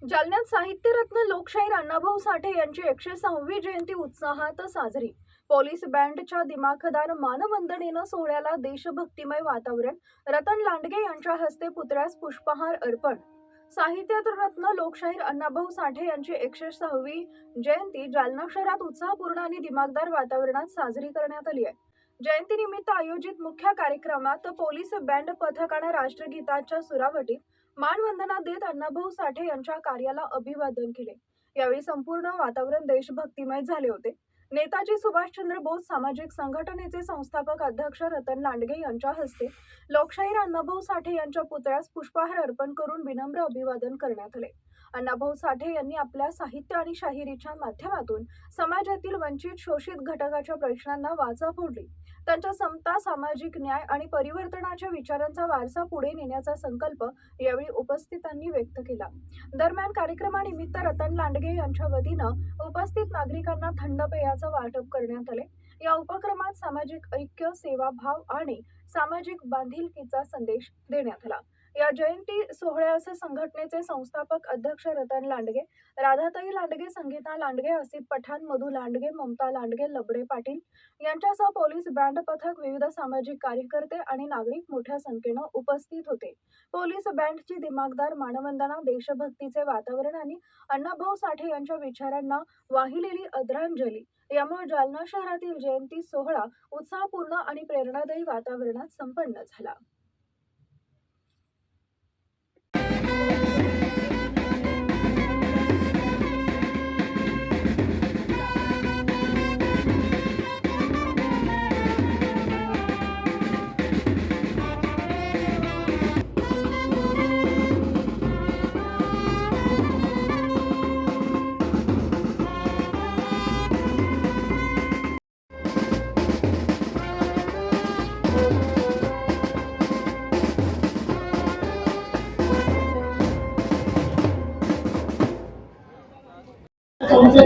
जालन्यात साहित्यरत्न लोकशाहीर अण्णाभाऊ साठे यांची 106वी जयंती उत्साहात साजरी। पोलीस बँडच्या दिमाखदार मानवंदनेनं सोहळ्याला देशभक्तिमय वातावरण। रतन लांडगे यांच्या हस्ते पुतळ्यास पुष्पहार अर्पण। साहित्यरत्न लोकशाहीर अण्णाभाऊ साठे यांची 106वी जयंती जालना शहरात उत्साहपूर्ण आणि दिमाखदार वातावरणात साजरी करण्यात आली आहे। जयंतीनिमित्त आयोजित मुख्य कार्यक्रमात पोलीस बँड पथकाने राष्ट्रगीताच्या सुरावटीत मानवंदना देत अण्णाभाऊ साठे यांच्या कार्याला अभिवादन केले। यावेळी संपूर्ण वातावरण देशभक्तिमय झाले होते। नेताजी सुभाषचंद्र बोस सामाजिक संघटनेचे संस्थापक अध्यक्ष रतन लांडगे यांच्या हस्ते लोकशाहीर अण्णाभाऊ साठे यांच्या पुतळ्यास पुष्पहार अर्पण करून विनम्र अभिवादन करण्यात आले। अण्णाभाऊ साठे यांनी आपल्या साहित्य आणि शाहिरीच्या माध्यमातून समाजातील वंचित शोषित घटकाच्या प्रश्नांना वाचा फोडली। त्यांच्या समता, सामाजिक न्याय आणि परिवर्तनाच्या विचारांचा वारसा पुढे नेण्याचा संकल्प यावेळी उपस्थितांनी व्यक्त केला। दरम्यान कार्यक्रमानिमित्त रतन लांडगे यांच्या वतीनं उपस्थित नागरिकांना थंड पेयाचं वाटप करण्यात आले। या उपक्रमात सामाजिक ऐक्य, सेवाभाव आणि सामाजिक बांधिलकीचा संदेश देण्यात आला। या जयंती सोहळ्यास संघटनेचे संस्थापक अध्यक्ष रतन लांडगे, राधाताई लांडगे, संगीता लांडगे, आसिफ पठाण, मधु लांडगे, ममता लांडगे, लबडे पाटील यांच्यासह पोलीस बँड पथक, विविध सामाजिक कार्यकर्ते आणि नागरिक मोठ्या संख्येने उपस्थित होते। पोलीस बँडची दिमाखदार मानवंदना, देशभक्तीचे वातावरण आणि अण्णाभाऊ साठे यांच्या विचारांना वाहिलेली आदरांजली यामुळे जालना शहरातील जयंती सोहळा उत्साहपूर्ण आणि प्रेरणादायी वातावरणात संपन्न झाला।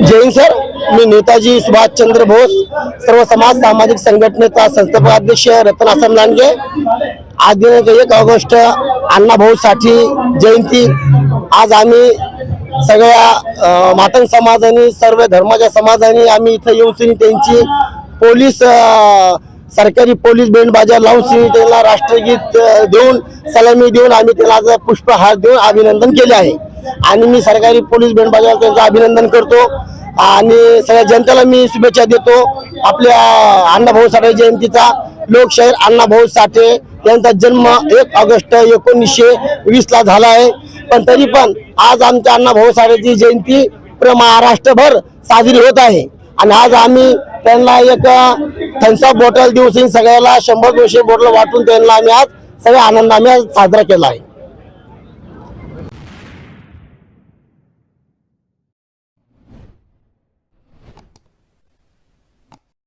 जय हिंद सर। मी नेताजी सुभाषचंद्र बोस सर्व समाज सामाजिक संघटनेचा संस्थापक अध्यक्ष रतन आसाम लांडगे। आज दिनांक 1 ऑगस्ट अण्णाभाऊ साठे जयंती। आज आम्ही सगळ्या मातंग समाजाने, सर्व धर्माच्या समाजाने आम्ही इथे येऊन त्यांची पोलीस सरकारी पोलीस बँड बाजा लावून त्यांना राष्ट्रगीत देऊन सलामी देऊन आम्ही त्याला आज पुष्पहार देऊन अभिनंदन केले आहे। आणि मी सरकारी पोलीस बँड बाजाला त्यांचं अभिनंदन करतो आणि सगळ्या जनतेला मी शुभेच्छा देतो। आपल्या अण्णाभाऊ साठे जयंतीचा लोकशाहीर अण्णाभाऊ साठे यांचा जन्म 1 ऑगस्ट 1920 ला झाला आहे, पण तरी पण आज आमच्या अण्णाभाऊ साठेची जयंती पूर्ण महाराष्ट्रभर साजरी होत आहे। आणि आज आम्ही त्यांना एक थम्सअप बॉटल देऊन सगळ्याला 100-200 बॉटल वाटून त्यांना आम्ही आज सगळ्या आनंदाने साजरा केला आहे।